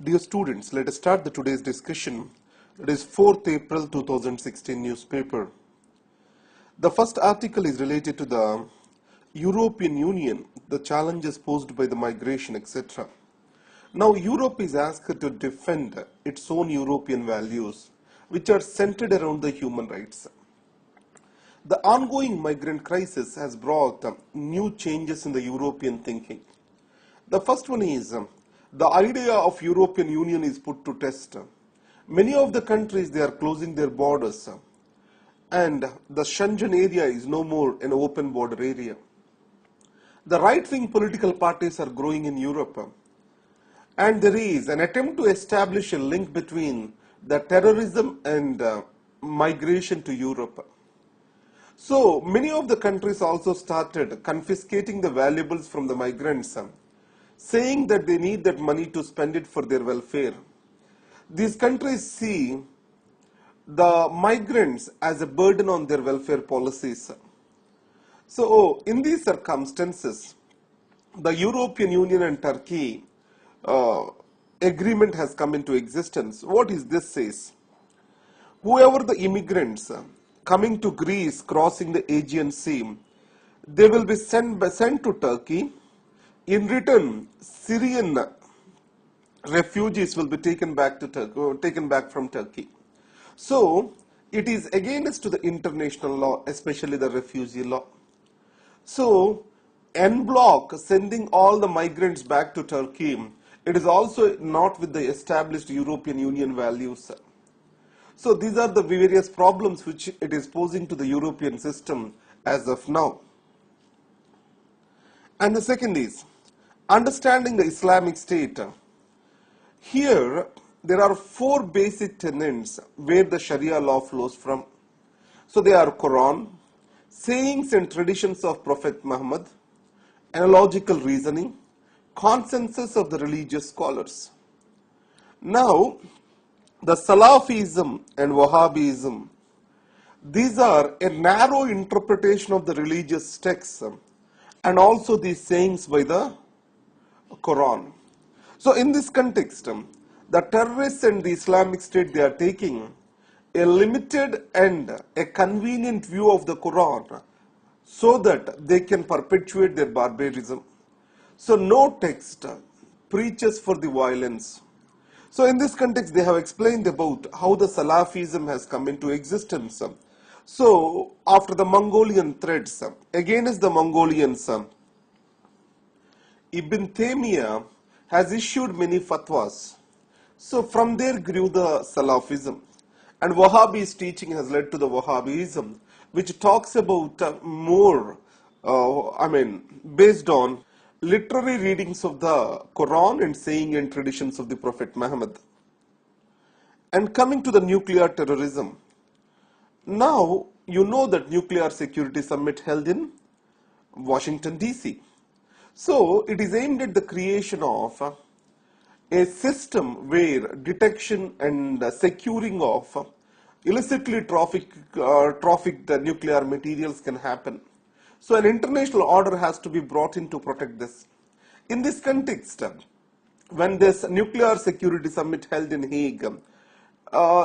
Dear students, let us start the today's discussion. It is 4th April 2016 newspaper. The first article is related to the European Union, the challenges posed by the migration, etc. Now, Europe is asked to defend its own European values, which are centered around the human rights. The ongoing migrant crisis has brought new changes in the European thinking. The first one is the idea of European Union is put to test. Many of the countries, they are closing their borders, and the Schengen area is no more an open border area. The right-wing political parties are growing in Europe, and there is an attempt to establish a link between the terrorism and migration to Europe. So many of the countries also started confiscating the valuables from the migrants, saying that they need that money to spend it for their welfare. These countries see the migrants as a burden on their welfare policies. So in these circumstances, the European Union and Turkey agreement has come into existence. What is this says? Whoever the immigrants coming to Greece crossing the Aegean Sea, they will be sent to Turkey. In return, Syrian refugees will be taken back from Turkey. So it is against to the international law, especially the refugee law. So en bloc sending all the migrants back to Turkey, it is also not with the established European Union values. So these are the various problems which it is posing to the European system as of now. And the second is understanding the Islamic State. Here there are four basic tenets where the Sharia law flows from. So they are Quran, sayings and traditions of Prophet Muhammad, analogical reasoning, consensus of the religious scholars. Now, the Salafism and Wahhabism, these are a narrow interpretation of the religious texts and also these sayings by the Quran. So in this context, the terrorists and the Islamic State, they are taking a limited and a convenient view of the Quran so that they can perpetuate their barbarism. So no text preaches for the violence. So in this context, they have explained about how the Salafism has come into existence. So after the Mongolian threats, against the Mongolians, Ibn Taymiyyah has issued many fatwas. So from there grew the Salafism. And Wahhabi's teaching has led to the Wahhabism, which talks about more, based on literary readings of the Quran and saying and traditions of the Prophet Muhammad. And coming to the nuclear terrorism. Now, you know that Nuclear Security Summit held in Washington, D.C. So, it is aimed at the creation of a system where detection and securing of illicitly trafficked nuclear materials can happen. So an international order has to be brought in to protect this. In this context, when this Nuclear Security Summit held in Hague,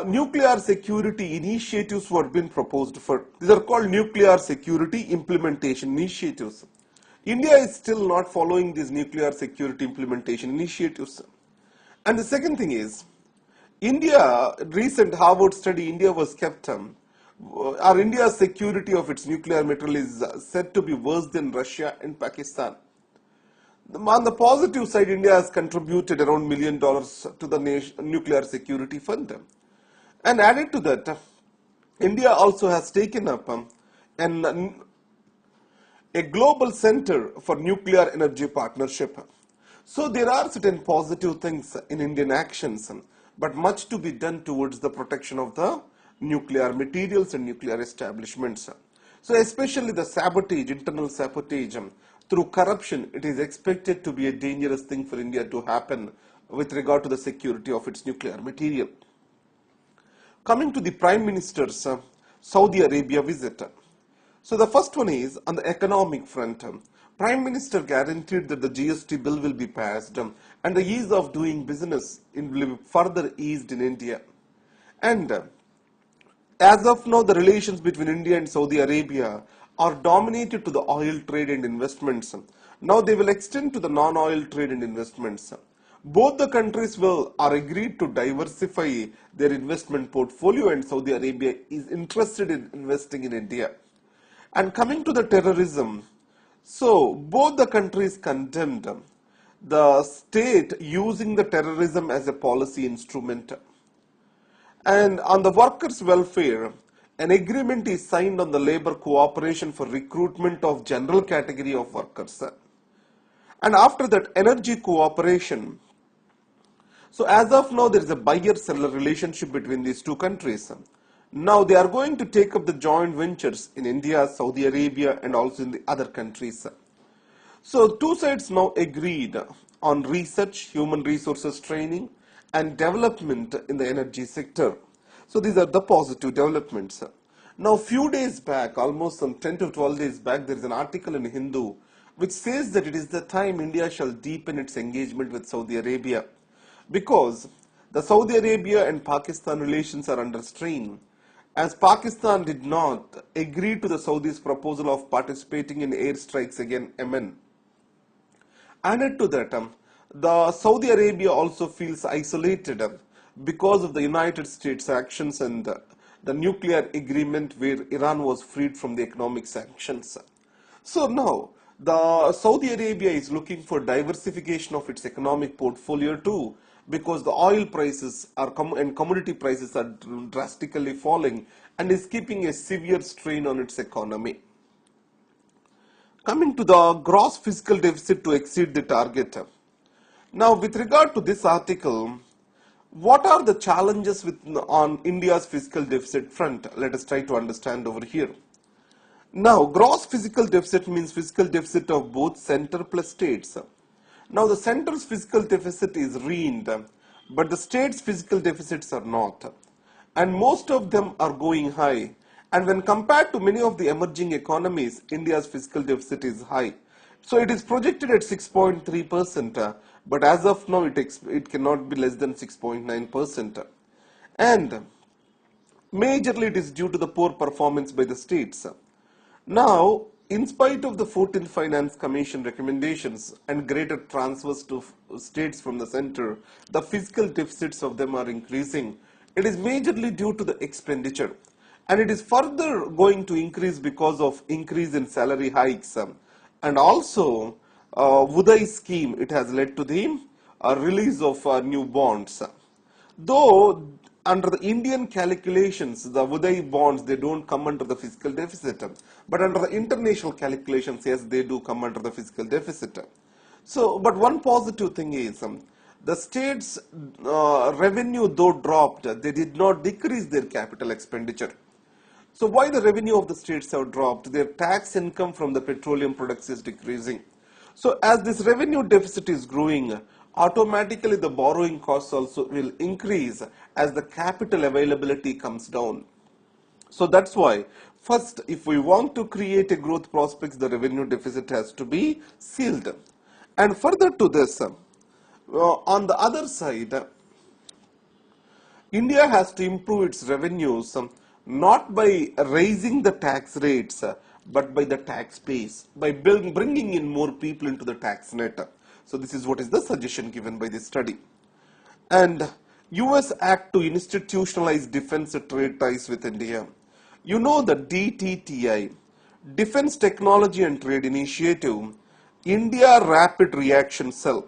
nuclear security initiatives were being proposed for. These are called nuclear security implementation initiatives. India is still not following these nuclear security implementation initiatives. And the second thing is, recent Harvard study, India was kept, India's security of its nuclear material is said to be worse than Russia and Pakistan. On the positive side, India has contributed around $1 million to the nuclear security fund. And added to that, India also has taken up a global center for nuclear energy partnership. So there are certain positive things in Indian actions, but much to be done towards the protection of the nuclear materials and nuclear establishments. So especially the sabotage, internal sabotage through corruption, it is expected to be a dangerous thing for India to happen with regard to the security of its nuclear material. Coming to the Prime Minister's Saudi Arabia visit. So the first one is on the economic front. Prime Minister guaranteed that the GST bill will be passed and the ease of doing business will be further eased in India. And as of now, the relations between India and Saudi Arabia are dominated to the oil trade and investments. Now they will extend to the non-oil trade and investments. Both the countries are agreed to diversify their investment portfolio, and Saudi Arabia is interested in investing in India. And coming to the terrorism, so both the countries condemned the state using the terrorism as a policy instrument. And on the workers' welfare, an agreement is signed on the labor cooperation for recruitment of general category of workers. And after that, energy cooperation. So as of now, there is a buyer-seller relationship between these two countries. Now they are going to take up the joint ventures in India, Saudi Arabia, and also in the other countries. So two sides now agreed on research, human resources training, and development in the energy sector. So these are the positive developments. Now few days back, almost some 10 to 12 days back, there is an article in Hindu which says that it is the time India shall deepen its engagement with Saudi Arabia, because the Saudi Arabia and Pakistan relations are under strain, as Pakistan did not agree to the Saudis' proposal of participating in airstrikes against Yemen. Added to that, the Saudi Arabia also feels isolated because of the United States actions and the nuclear agreement where Iran was freed from the economic sanctions. So now, the Saudi Arabia is looking for diversification of its economic portfolio too, because the oil prices and commodity prices are drastically falling and is keeping a severe strain on its economy. Coming to the gross fiscal deficit to exceed the target. Now, with regard to this article, what are the challenges on India's fiscal deficit front? Let us try to understand over here. Now, gross fiscal deficit means fiscal deficit of both center plus states. Now, the center's fiscal deficit is reigned, but the states' fiscal deficits are not. And most of them are going high. And when compared to many of the emerging economies, India's fiscal deficit is high. So it is projected at 6.3%, but as of now it cannot be less than 6.9%. And majorly it is due to the poor performance by the states. Now, in spite of the 14th Finance Commission recommendations and greater transfers to states from the center, the fiscal deficits of them are increasing. It is majorly due to the expenditure. And it is further going to increase because of increase in salary hikes. And also, Uday scheme, it has led to the release of new bonds. Though under the Indian calculations, the Uday bonds, they don't come under the fiscal deficit. But under the international calculations, yes, they do come under the fiscal deficit. So, but one positive thing is, the states' revenue though dropped, they did not decrease their capital expenditure. So why the revenue of the states have dropped? Their tax income from the petroleum products is decreasing. So as this revenue deficit is growing, automatically the borrowing costs also will increase as the capital availability comes down. So that's why, first, if we want to create a growth prospects, the revenue deficit has to be sealed. And further to this, on the other side, India has to improve its revenues not by raising the tax rates, but by the tax base, by bringing in more people into the tax net. So this is what is the suggestion given by this study. And US Act to institutionalize defense trade ties with India. You know the DTTI, Defense Technology and Trade Initiative, India Rapid Reaction Cell.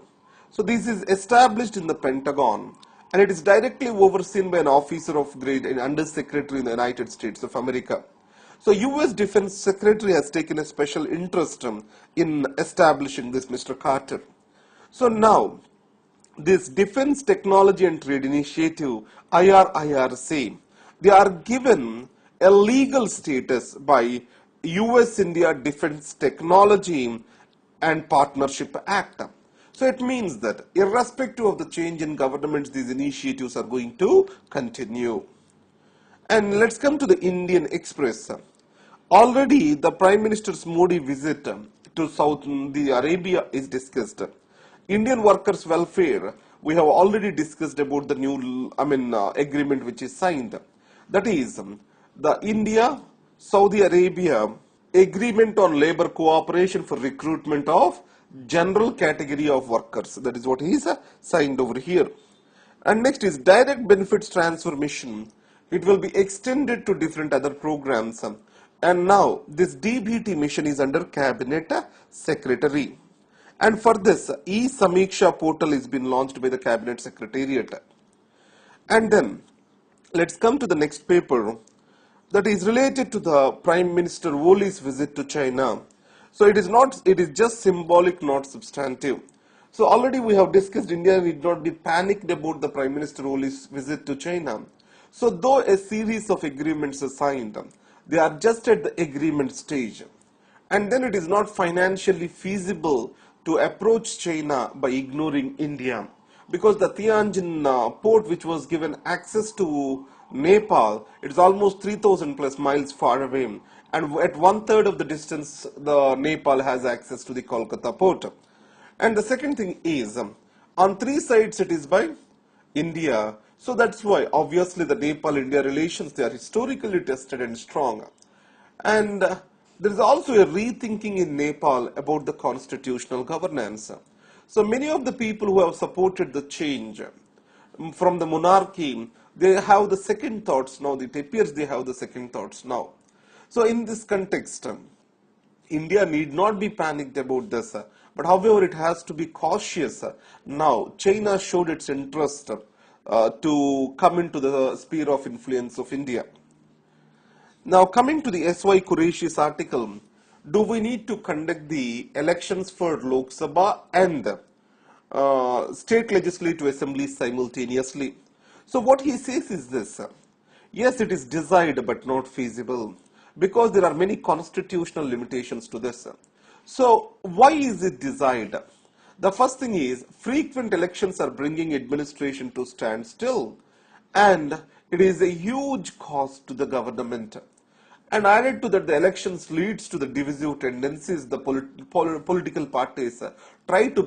So this is established in the Pentagon, and it is directly overseen by an officer of grade and under secretary in the United States of America. So US Defense Secretary has taken a special interest in establishing this, Mr. Carter. So now, this Defense Technology and Trade Initiative, IRIRC, they are given a legal status by US-India Defense Technology and Partnership Act. So it means that irrespective of the change in governments, these initiatives are going to continue. And let's come to the Indian Express. Already, the Prime Minister's Modi visit to Saudi Arabia is discussed. Indian workers' welfare, we have already discussed about the new, agreement which is signed. That is, the India-Saudi Arabia agreement on labor cooperation for recruitment of general category of workers. That is what is signed over here. And next is direct benefits transformation. It will be extended to different other programs. And now this DBT mission is under Cabinet Secretary. And for this, e-Samiksha portal is been launched by the Cabinet Secretariat. And then let's come to the next paper that is related to the Prime Minister Oli's visit to China. So it is just symbolic, not substantive. So already we have discussed India need not be panicked about the Prime Minister Oli's visit to China. So though a series of agreements are signed, they are just at the agreement stage. And then it is not financially feasible to approach China by ignoring India, because the Tianjin port, which was given access to Nepal, it is almost 3,000 plus miles far away, and at one third of the distance the Nepal has access to the Kolkata port. And the second thing is, on three sides it is by India, so that's why obviously the Nepal-India relations, they are historically tested and strong. And there is also a rethinking in Nepal about the constitutional governance. So many of the people who have supported the change from the monarchy, they have the second thoughts now. It appears they have the second thoughts now. So in this context, India need not be panicked about this, but however it has to be cautious. Now China showed its interest to come into the sphere of influence of India. Now coming to the S.Y. Qureshi's article, do we need to conduct the elections for Lok Sabha and state legislative assemblies simultaneously? So what he says is this: yes, it is desired but not feasible, because there are many constitutional limitations to this. So why is it desired? The first thing is, frequent elections are bringing administration to standstill, and it is a huge cost to the government. And added to that, the elections leads to the divisive tendencies. The political parties try to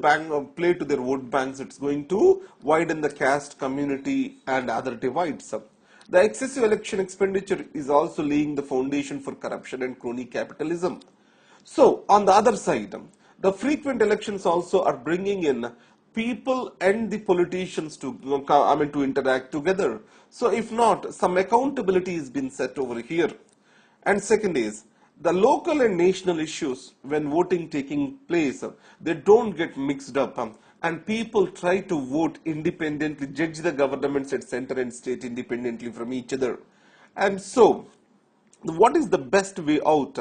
play to their vote banks. It's going to widen the caste community and other divides. The excessive election expenditure is also laying the foundation for corruption and crony capitalism. So, on the other side, the frequent elections also are bringing in people and the politicians to interact together. So, if not, some accountability is being set over here. And second is, the local and national issues, when voting taking place, they don't get mixed up, and people try to vote independently, judge the governments at center and state independently from each other. And so, what is the best way out?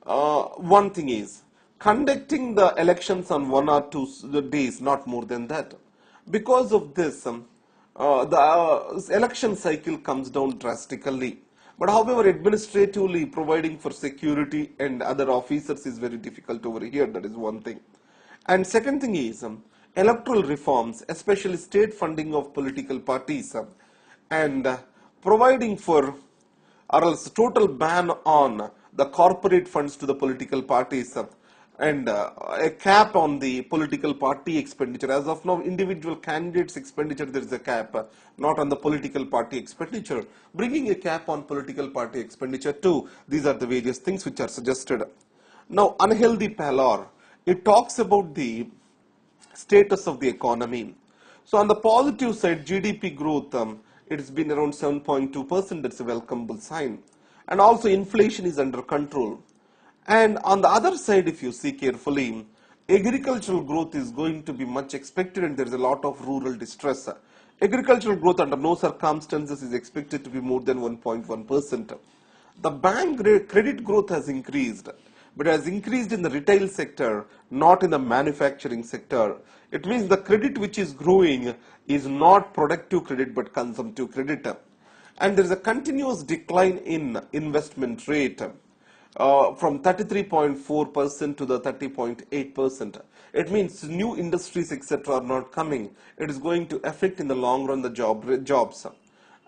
One thing is, conducting the elections on 1 or 2 days, not more than that. Because of this, the election cycle comes down drastically. But however, administratively providing for security and other officers is very difficult over here. That is one thing. And second thing is, electoral reforms, especially state funding of political parties, and providing for, or else total ban on the corporate funds to the political parties, and a cap on the political party expenditure. As of now, individual candidates' expenditure, there is a cap, not on the political party expenditure. Bringing a cap on political party expenditure too, these are the various things which are suggested. Now, unhealthy pallor, it talks about the status of the economy. So, on the positive side, GDP growth, it has been around 7.2%, that's a welcomeable sign. And also, inflation is under control. And on the other side, if you see carefully, agricultural growth is going to be much expected, and there is a lot of rural distress. Agricultural growth under no circumstances is expected to be more than 1.1%. The bank credit growth has increased, but has increased in the retail sector, not in the manufacturing sector. It means the credit which is growing is not productive credit but consumptive credit. And there is a continuous decline in investment rate. From 33.4% to the 30.8%. It means new industries, etc., are not coming. It is going to affect in the long run the jobs.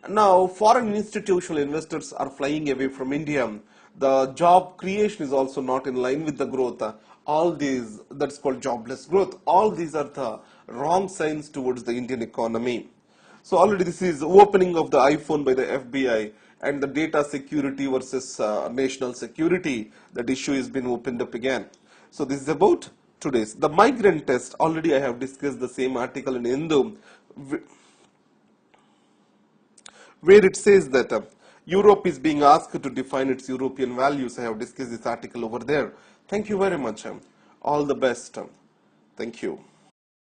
Now, foreign institutional investors are flying away from India. The job creation is also not in line with the growth. All these, that's called jobless growth. All these are the wrong signs towards the Indian economy. So already this is opening of the iPhone by the FBI and the data security versus national security. That issue has been opened up again. So this is about today's. The migrant test, already I have discussed the same article in Hindu, where it says that Europe is being asked to define its European values. I have discussed this article over there. Thank you very much. All the best. Thank you.